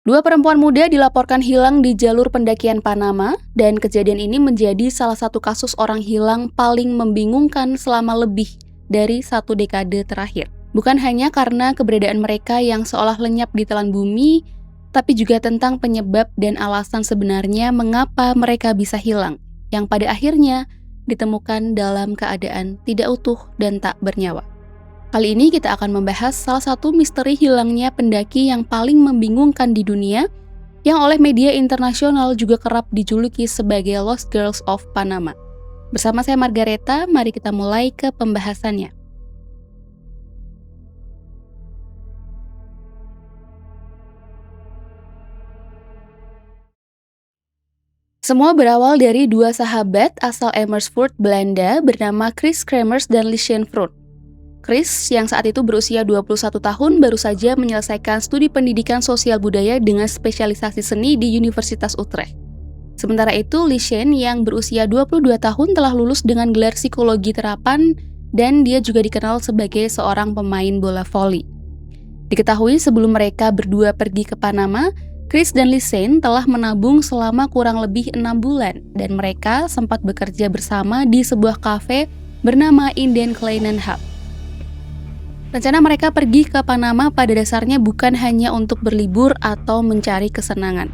Dua perempuan muda dilaporkan hilang di jalur pendakian Panama, dan kejadian ini menjadi salah satu kasus orang hilang paling membingungkan selama lebih dari 1 dekade terakhir. Bukan hanya karena keberadaan mereka yang seolah lenyap di telan bumi, tapi juga tentang penyebab dan alasan sebenarnya mengapa mereka bisa hilang, yang pada akhirnya ditemukan dalam keadaan tidak utuh dan tak bernyawa. Kali ini kita akan membahas salah satu misteri hilangnya pendaki yang paling membingungkan di dunia, yang oleh media internasional juga kerap dijuluki sebagai Lost Girls of Panama. Bersama saya Margareta, mari kita mulai ke pembahasannya. Semua berawal dari dua sahabat asal Amersfoort, Belanda bernama Chris Kremers dan Liesjen Vroet. Chris, yang saat itu berusia 21 tahun, baru saja menyelesaikan studi pendidikan sosial budaya dengan spesialisasi seni di Universitas Utrecht. Sementara itu, Liesjen yang berusia 22 tahun telah lulus dengan gelar psikologi terapan dan dia juga dikenal sebagai seorang pemain bola voli. Diketahui sebelum mereka berdua pergi ke Panama, Chris dan Liesjen telah menabung selama kurang lebih 6 bulan dan mereka sempat bekerja bersama di sebuah kafe bernama Inden Kleinen Hub. Rencana mereka pergi ke Panama pada dasarnya bukan hanya untuk berlibur atau mencari kesenangan.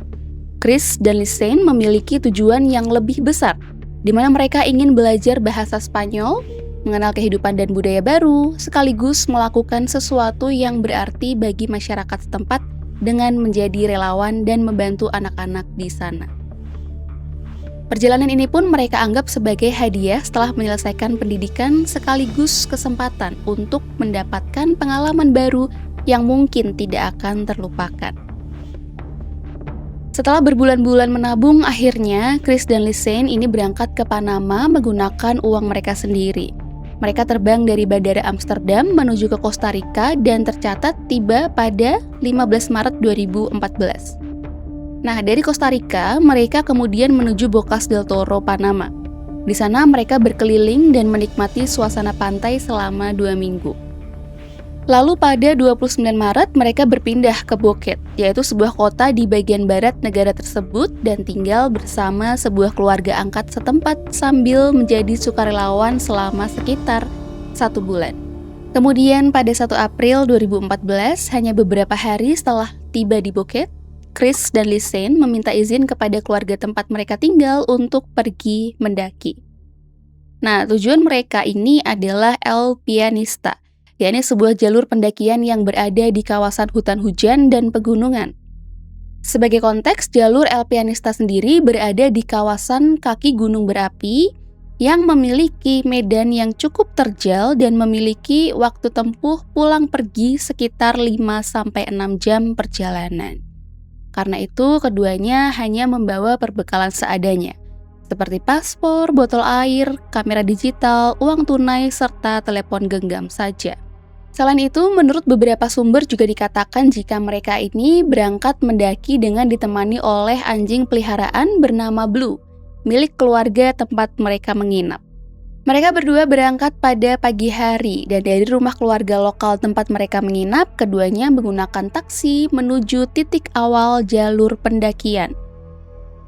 Chris dan Liesjen memiliki tujuan yang lebih besar, di mana mereka ingin belajar bahasa Spanyol, mengenal kehidupan dan budaya baru, sekaligus melakukan sesuatu yang berarti bagi masyarakat setempat dengan menjadi relawan dan membantu anak-anak di sana. Perjalanan ini pun mereka anggap sebagai hadiah setelah menyelesaikan pendidikan sekaligus kesempatan untuk mendapatkan pengalaman baru yang mungkin tidak akan terlupakan. Setelah berbulan-bulan menabung, akhirnya Chris dan Liesjen ini berangkat ke Panama menggunakan uang mereka sendiri. Mereka terbang dari Bandara Amsterdam menuju ke Costa Rica dan tercatat tiba pada 15 Maret 2014. Nah, dari Costa Rica, mereka kemudian menuju Bocas del Toro, Panama. Di sana mereka berkeliling dan menikmati suasana pantai selama 2 minggu. Lalu pada 29 Maret, mereka berpindah ke Phuket, yaitu sebuah kota di bagian barat negara tersebut dan tinggal bersama sebuah keluarga angkat setempat sambil menjadi sukarelawan selama sekitar 1 bulan. Kemudian pada 1 April 2014, hanya beberapa hari setelah tiba di Phuket, Chris dan Liesjen meminta izin kepada keluarga tempat mereka tinggal untuk pergi mendaki. Nah, tujuan mereka ini adalah El Pianista, yakni sebuah jalur pendakian yang berada di kawasan hutan hujan dan pegunungan. Sebagai konteks, jalur El Pianista sendiri berada di kawasan kaki gunung berapi yang memiliki medan yang cukup terjal dan memiliki waktu tempuh pulang pergi sekitar 5-6 jam perjalanan. Karena itu, keduanya hanya membawa perbekalan seadanya, seperti paspor, botol air, kamera digital, uang tunai, serta telepon genggam saja. Selain itu, menurut beberapa sumber juga dikatakan jika mereka ini berangkat mendaki dengan ditemani oleh anjing peliharaan bernama Blue, milik keluarga tempat mereka menginap. Mereka berdua berangkat pada pagi hari dan dari rumah keluarga lokal tempat mereka menginap, keduanya menggunakan taksi menuju titik awal jalur pendakian.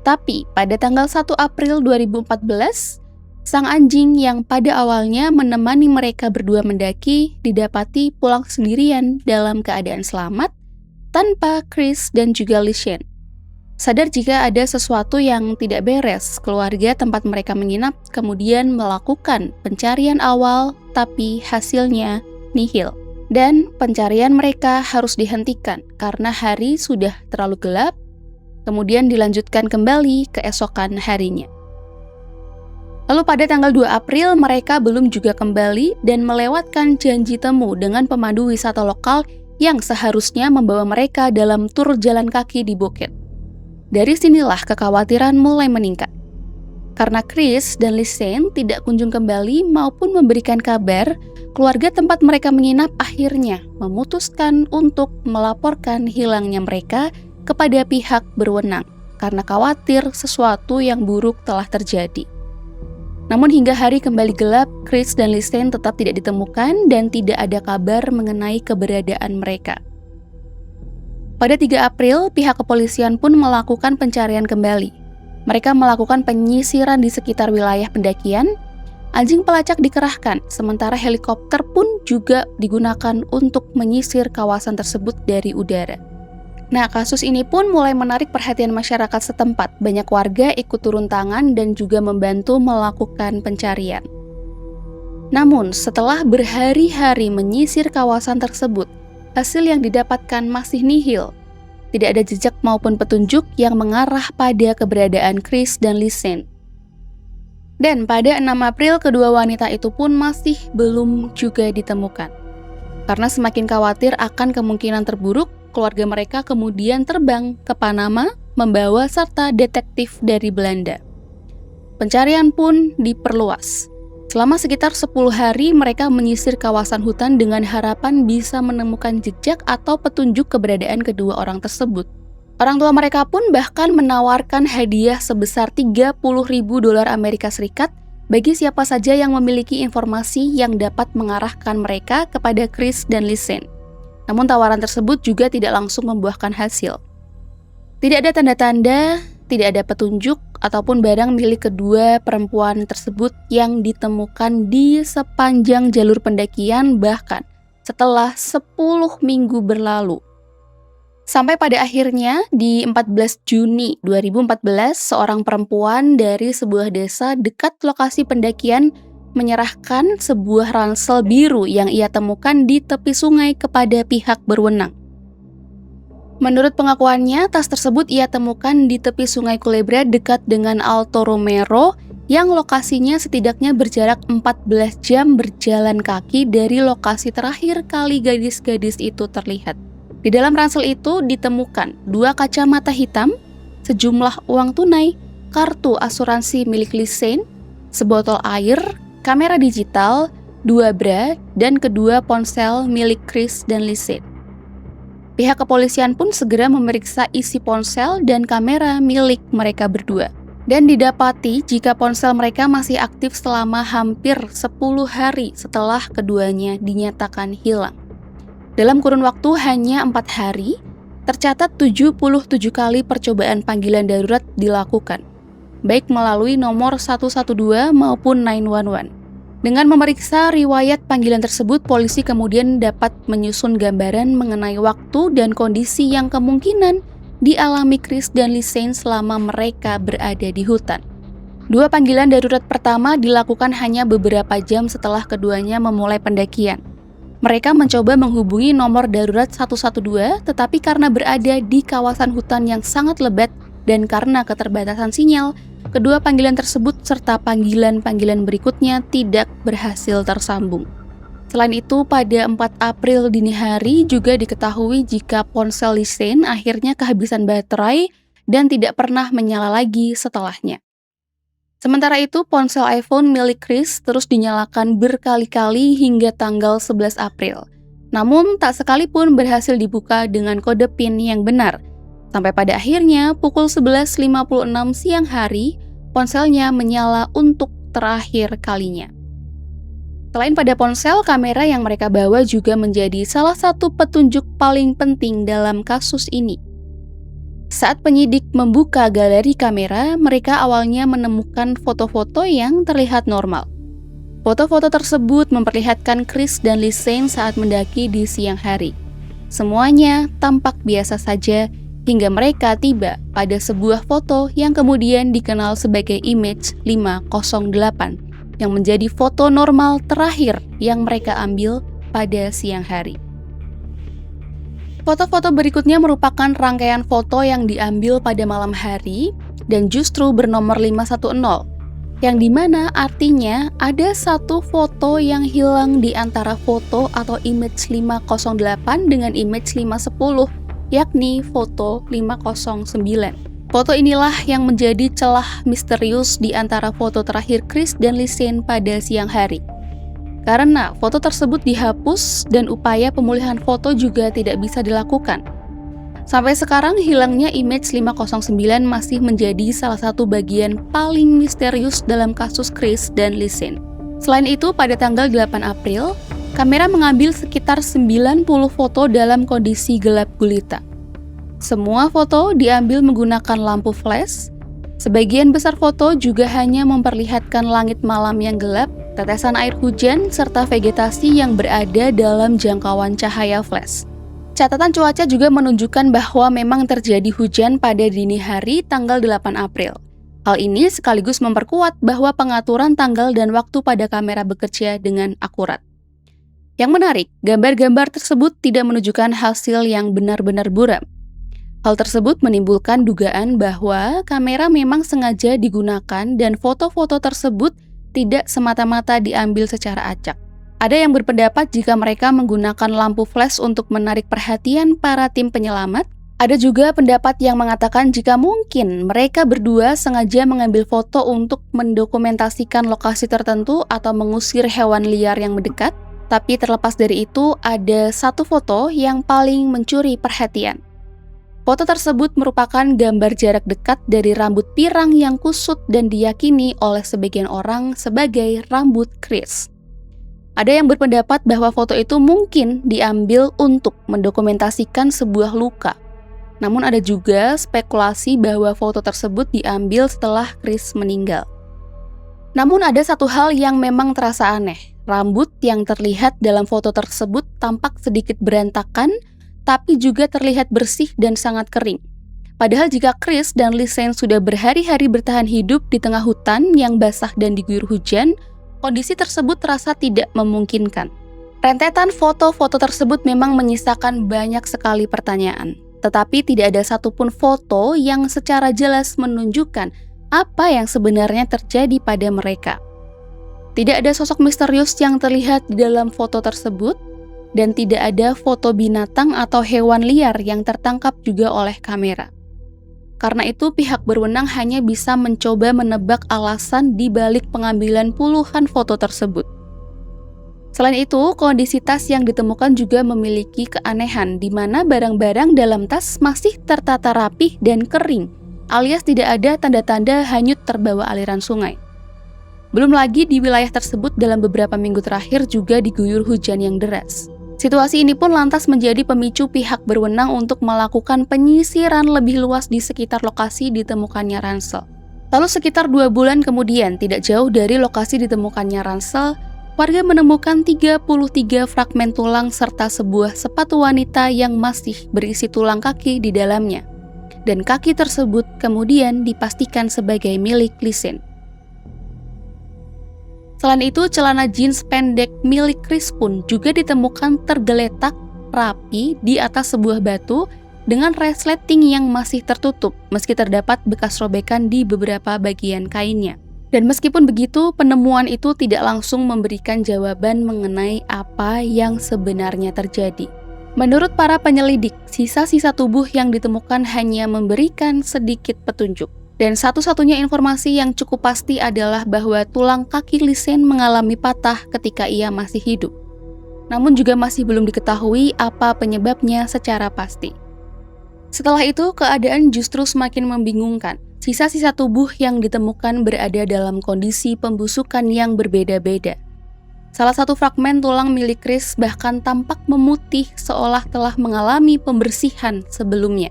Tapi pada tanggal 1 April 2014, sang anjing yang pada awalnya menemani mereka berdua mendaki didapati pulang sendirian dalam keadaan selamat tanpa Chris dan juga Liesjen. Sadar jika ada sesuatu yang tidak beres, keluarga tempat mereka menginap kemudian melakukan pencarian awal, tapi hasilnya nihil. Dan pencarian mereka harus dihentikan karena hari sudah terlalu gelap, kemudian dilanjutkan kembali keesokan harinya. Lalu pada tanggal 2 April, mereka belum juga kembali dan melewatkan janji temu dengan pemandu wisata lokal yang seharusnya membawa mereka dalam tur jalan kaki di Phuket. Dari sinilah kekhawatiran mulai meningkat. Karena Chris dan Liesjen tidak kunjung kembali maupun memberikan kabar, keluarga tempat mereka menginap akhirnya memutuskan untuk melaporkan hilangnya mereka kepada pihak berwenang karena khawatir sesuatu yang buruk telah terjadi. Namun hingga hari kembali gelap, Chris dan Liesjen tetap tidak ditemukan dan tidak ada kabar mengenai keberadaan mereka. Pada 3 April, pihak kepolisian pun melakukan pencarian kembali. Mereka melakukan penyisiran di sekitar wilayah pendakian. Anjing pelacak dikerahkan, sementara helikopter pun juga digunakan untuk menyisir kawasan tersebut dari udara. Nah, kasus ini pun mulai menarik perhatian masyarakat setempat. Banyak warga ikut turun tangan dan juga membantu melakukan pencarian. Namun, setelah berhari-hari menyisir kawasan tersebut, hasil yang didapatkan masih nihil. Tidak ada jejak maupun petunjuk yang mengarah pada keberadaan Chris dan Lisanne. Dan pada 6 April, kedua wanita itu pun masih belum juga ditemukan. Karena semakin khawatir akan kemungkinan terburuk, keluarga mereka kemudian terbang ke Panama membawa serta detektif dari Belanda. Pencarian pun diperluas. Selama sekitar 10 hari, mereka menyisir kawasan hutan dengan harapan bisa menemukan jejak atau petunjuk keberadaan kedua orang tersebut. Orang tua mereka pun bahkan menawarkan hadiah sebesar $30.000 Amerika Serikat bagi siapa saja yang memiliki informasi yang dapat mengarahkan mereka kepada Chris dan Lisanne. Namun tawaran tersebut juga tidak langsung membuahkan hasil. Tidak ada tanda-tanda, tidak ada petunjuk ataupun barang milik kedua perempuan tersebut yang ditemukan di sepanjang jalur pendakian bahkan setelah 10 minggu berlalu. Sampai pada akhirnya di 14 Juni 2014, seorang perempuan dari sebuah desa dekat lokasi pendakian menyerahkan sebuah ransel biru yang ia temukan di tepi sungai kepada pihak berwenang. Menurut pengakuannya, tas tersebut ia temukan di tepi sungai Culebra dekat dengan Alto Romero yang lokasinya setidaknya berjarak 14 jam berjalan kaki dari lokasi terakhir kali gadis-gadis itu terlihat. Di dalam ransel itu ditemukan 2 kacamata hitam, sejumlah uang tunai, kartu asuransi milik Lisanne, sebotol air, kamera digital, 2 bra, dan kedua ponsel milik Chris dan Lisanne. Pihak kepolisian pun segera memeriksa isi ponsel dan kamera milik mereka berdua. Dan didapati jika ponsel mereka masih aktif selama hampir 10 hari setelah keduanya dinyatakan hilang. Dalam kurun waktu hanya 4 hari, tercatat 77 kali percobaan panggilan darurat dilakukan, baik melalui nomor 112 maupun 911. Dengan memeriksa riwayat panggilan tersebut, polisi kemudian dapat menyusun gambaran mengenai waktu dan kondisi yang kemungkinan dialami Chris dan Lisanne selama mereka berada di hutan. 2 panggilan darurat pertama dilakukan hanya beberapa jam setelah keduanya memulai pendakian. Mereka mencoba menghubungi nomor darurat 112, tetapi karena berada di kawasan hutan yang sangat lebat dan karena keterbatasan sinyal, kedua panggilan tersebut serta panggilan-panggilan berikutnya tidak berhasil tersambung. Selain itu, pada 4 April dini hari juga diketahui jika ponsel Lisanne akhirnya kehabisan baterai dan tidak pernah menyala lagi setelahnya. Sementara itu, ponsel iPhone milik Chris terus dinyalakan berkali-kali hingga tanggal 11 April. Namun, tak sekalipun berhasil dibuka dengan kode PIN yang benar. Sampai pada akhirnya, pukul 11.56 siang hari, ponselnya menyala untuk terakhir kalinya. Selain pada ponsel, kamera yang mereka bawa juga menjadi salah satu petunjuk paling penting dalam kasus ini. Saat penyidik membuka galeri kamera, mereka awalnya menemukan foto-foto yang terlihat normal. Foto-foto tersebut memperlihatkan Chris dan Lisanne saat mendaki di siang hari. Semuanya tampak biasa saja hingga mereka tiba pada sebuah foto yang kemudian dikenal sebagai image 508, yang menjadi foto normal terakhir yang mereka ambil pada siang hari. Foto-foto berikutnya merupakan rangkaian foto yang diambil pada malam hari dan justru bernomor 510, yang dimana artinya ada satu foto yang hilang di antara foto atau image 508 dengan image 510, yakni foto 509. Foto inilah yang menjadi celah misterius di antara foto terakhir Chris dan Lisanne pada siang hari. Karena foto tersebut dihapus dan upaya pemulihan foto juga tidak bisa dilakukan. Sampai sekarang hilangnya image 509 masih menjadi salah satu bagian paling misterius dalam kasus Chris dan Lisanne. Selain itu, pada tanggal 8 April, kamera mengambil sekitar 90 foto dalam kondisi gelap gulita. Semua foto diambil menggunakan lampu flash. Sebagian besar foto juga hanya memperlihatkan langit malam yang gelap, tetesan air hujan, serta vegetasi yang berada dalam jangkauan cahaya flash. Catatan cuaca juga menunjukkan bahwa memang terjadi hujan pada dini hari tanggal 8 April. Hal ini sekaligus memperkuat bahwa pengaturan tanggal dan waktu pada kamera bekerja dengan akurat. Yang menarik, gambar-gambar tersebut tidak menunjukkan hasil yang benar-benar buram. Hal tersebut menimbulkan dugaan bahwa kamera memang sengaja digunakan dan foto-foto tersebut tidak semata-mata diambil secara acak. Ada yang berpendapat jika mereka menggunakan lampu flash untuk menarik perhatian para tim penyelamat. Ada juga pendapat yang mengatakan jika mungkin mereka berdua sengaja mengambil foto untuk mendokumentasikan lokasi tertentu atau mengusir hewan liar yang mendekat. Tapi terlepas dari itu, ada satu foto yang paling mencuri perhatian. Foto tersebut merupakan gambar jarak dekat dari rambut pirang yang kusut dan diyakini oleh sebagian orang sebagai rambut Chris. Ada yang berpendapat bahwa foto itu mungkin diambil untuk mendokumentasikan sebuah luka. Namun ada juga spekulasi bahwa foto tersebut diambil setelah Chris meninggal. Namun ada satu hal yang memang terasa aneh. Rambut yang terlihat dalam foto tersebut tampak sedikit berantakan, tapi juga terlihat bersih dan sangat kering. Padahal jika Chris dan Lisanne sudah berhari-hari bertahan hidup di tengah hutan yang basah dan diguyur hujan, kondisi tersebut terasa tidak memungkinkan. Rentetan foto-foto tersebut memang menyisakan banyak sekali pertanyaan, tetapi tidak ada satupun foto yang secara jelas menunjukkan apa yang sebenarnya terjadi pada mereka. Tidak ada sosok misterius yang terlihat di dalam foto tersebut, dan tidak ada foto binatang atau hewan liar yang tertangkap juga oleh kamera. Karena itu, pihak berwenang hanya bisa mencoba menebak alasan di balik pengambilan puluhan foto tersebut. Selain itu, kondisi tas yang ditemukan juga memiliki keanehan, di mana barang-barang dalam tas masih tertata rapih dan kering, alias tidak ada tanda-tanda hanyut terbawa aliran sungai. Belum lagi di wilayah tersebut dalam beberapa minggu terakhir juga diguyur hujan yang deras. Situasi ini pun lantas menjadi pemicu pihak berwenang untuk melakukan penyisiran lebih luas di sekitar lokasi ditemukannya ransel. Lalu sekitar 2 bulan kemudian, tidak jauh dari lokasi ditemukannya ransel, warga menemukan 33 fragmen tulang serta sebuah sepatu wanita yang masih berisi tulang kaki di dalamnya. Dan kaki tersebut kemudian dipastikan sebagai milik Lisanne. Selain itu, celana jeans pendek milik Chris pun juga ditemukan tergeletak rapi di atas sebuah batu dengan resleting yang masih tertutup, meski terdapat bekas robekan di beberapa bagian kainnya. Dan meskipun begitu, penemuan itu tidak langsung memberikan jawaban mengenai apa yang sebenarnya terjadi. Menurut para penyelidik, sisa-sisa tubuh yang ditemukan hanya memberikan sedikit petunjuk. Dan satu-satunya informasi yang cukup pasti adalah bahwa tulang kaki Lisanne mengalami patah ketika ia masih hidup. Namun juga masih belum diketahui apa penyebabnya secara pasti. Setelah itu, keadaan justru semakin membingungkan. Sisa-sisa tubuh yang ditemukan berada dalam kondisi pembusukan yang berbeda-beda. Salah satu fragmen tulang milik Chris bahkan tampak memutih seolah telah mengalami pembersihan sebelumnya,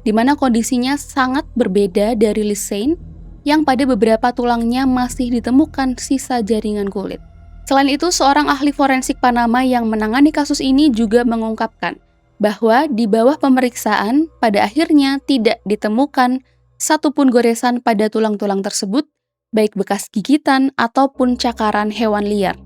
di mana kondisinya sangat berbeda dari Lisanne yang pada beberapa tulangnya masih ditemukan sisa jaringan kulit. Selain itu, seorang ahli forensik Panama yang menangani kasus ini juga mengungkapkan bahwa di bawah pemeriksaan pada akhirnya tidak ditemukan satupun goresan pada tulang-tulang tersebut, baik bekas gigitan ataupun cakaran hewan liar.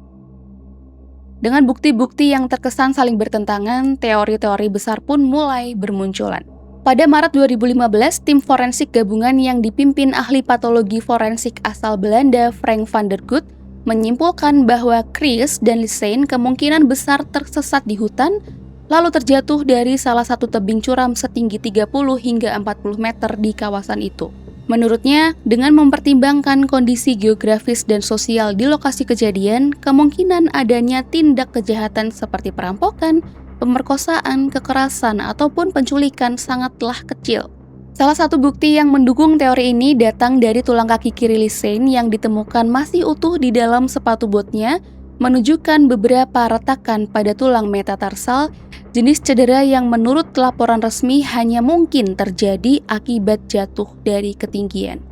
Dengan bukti-bukti yang terkesan saling bertentangan, teori-teori besar pun mulai bermunculan. Pada Maret 2015, tim forensik gabungan yang dipimpin ahli patologi forensik asal Belanda Frank van der Gut menyimpulkan bahwa Chris dan Lisanne kemungkinan besar tersesat di hutan, lalu terjatuh dari salah satu tebing curam setinggi 30 hingga 40 meter di kawasan itu. Menurutnya, dengan mempertimbangkan kondisi geografis dan sosial di lokasi kejadian, kemungkinan adanya tindak kejahatan seperti perampokan, pemerkosaan, kekerasan, ataupun penculikan sangatlah kecil. Salah satu bukti yang mendukung teori ini datang dari tulang kaki kiri Lisanne yang ditemukan masih utuh di dalam sepatu botnya, menunjukkan beberapa retakan pada tulang metatarsal, Jenis cedera yang menurut laporan resmi hanya mungkin terjadi akibat jatuh dari ketinggian.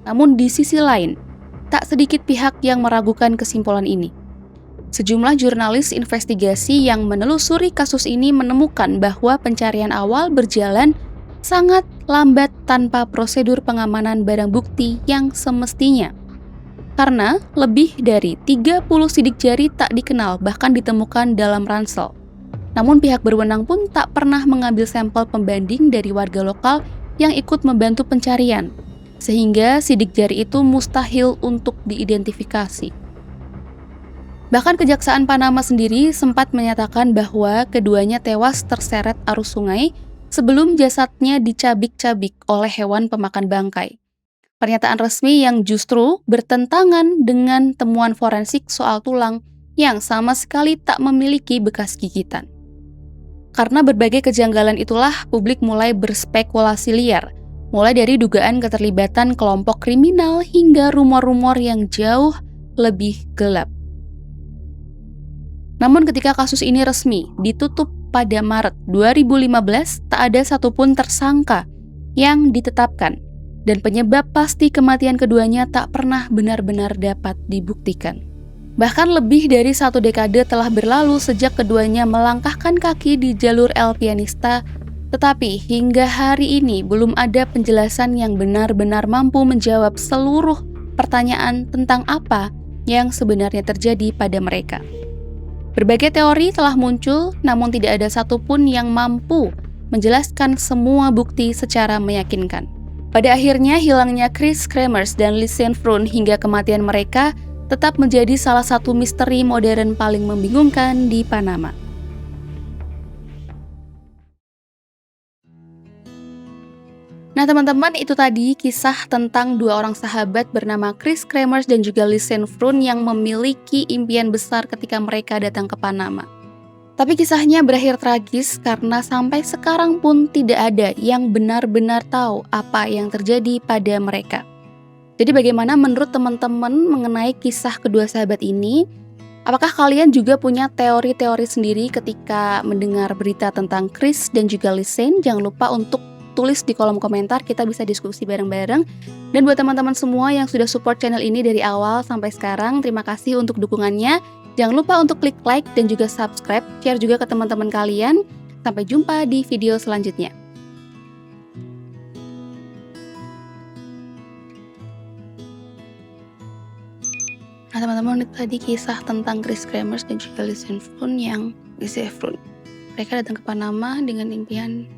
Namun di sisi lain, tak sedikit pihak yang meragukan kesimpulan ini. Sejumlah jurnalis investigasi yang menelusuri kasus ini menemukan bahwa pencarian awal berjalan sangat lambat tanpa prosedur pengamanan barang bukti yang semestinya. Karena lebih dari 30 sidik jari tak dikenal bahkan ditemukan dalam ransel. Namun pihak berwenang pun tak pernah mengambil sampel pembanding dari warga lokal yang ikut membantu pencarian, sehingga sidik jari itu mustahil untuk diidentifikasi. Bahkan Kejaksaan Panama sendiri sempat menyatakan bahwa keduanya tewas terseret arus sungai sebelum jasadnya dicabik-cabik oleh hewan pemakan bangkai. Pernyataan resmi yang justru bertentangan dengan temuan forensik soal tulang yang sama sekali tak memiliki bekas gigitan. Karena berbagai kejanggalan itulah publik mulai berspekulasi liar, mulai dari dugaan keterlibatan kelompok kriminal hingga rumor-rumor yang jauh lebih gelap. Namun ketika kasus ini resmi ditutup pada Maret 2015, tak ada satupun tersangka yang ditetapkan, dan penyebab pasti kematian keduanya tak pernah benar-benar dapat dibuktikan. Bahkan lebih dari 1 dekade telah berlalu sejak keduanya melangkahkan kaki di jalur El Pianista, tetapi hingga hari ini belum ada penjelasan yang benar-benar mampu menjawab seluruh pertanyaan tentang apa yang sebenarnya terjadi pada mereka. Berbagai teori telah muncul, namun tidak ada satupun yang mampu menjelaskan semua bukti secara meyakinkan. Pada akhirnya, hilangnya Chris Kremers dan Lisanne Froon hingga kematian mereka tetap menjadi salah satu misteri modern paling membingungkan di Panama. Nah teman-teman, itu tadi kisah tentang 2 orang sahabat bernama Chris Kremers dan juga Lisanne Froon yang memiliki impian besar ketika mereka datang ke Panama. Tapi kisahnya berakhir tragis karena sampai sekarang pun tidak ada yang benar-benar tahu apa yang terjadi pada mereka. Jadi bagaimana menurut teman-teman mengenai kisah kedua sahabat ini? Apakah kalian juga punya teori-teori sendiri ketika mendengar berita tentang Chris dan juga Lisanne? Jangan lupa untuk tulis di kolom komentar, kita bisa diskusi bareng-bareng. Dan buat teman-teman semua yang sudah support channel ini dari awal sampai sekarang, terima kasih untuk dukungannya. Jangan lupa untuk klik like dan juga subscribe, share juga ke teman-teman kalian. Sampai jumpa di video selanjutnya. Nah teman-teman, itu tadi kisah tentang Chris Kremers dan juga Lisanne Froon yang Mereka datang ke Panama dengan impian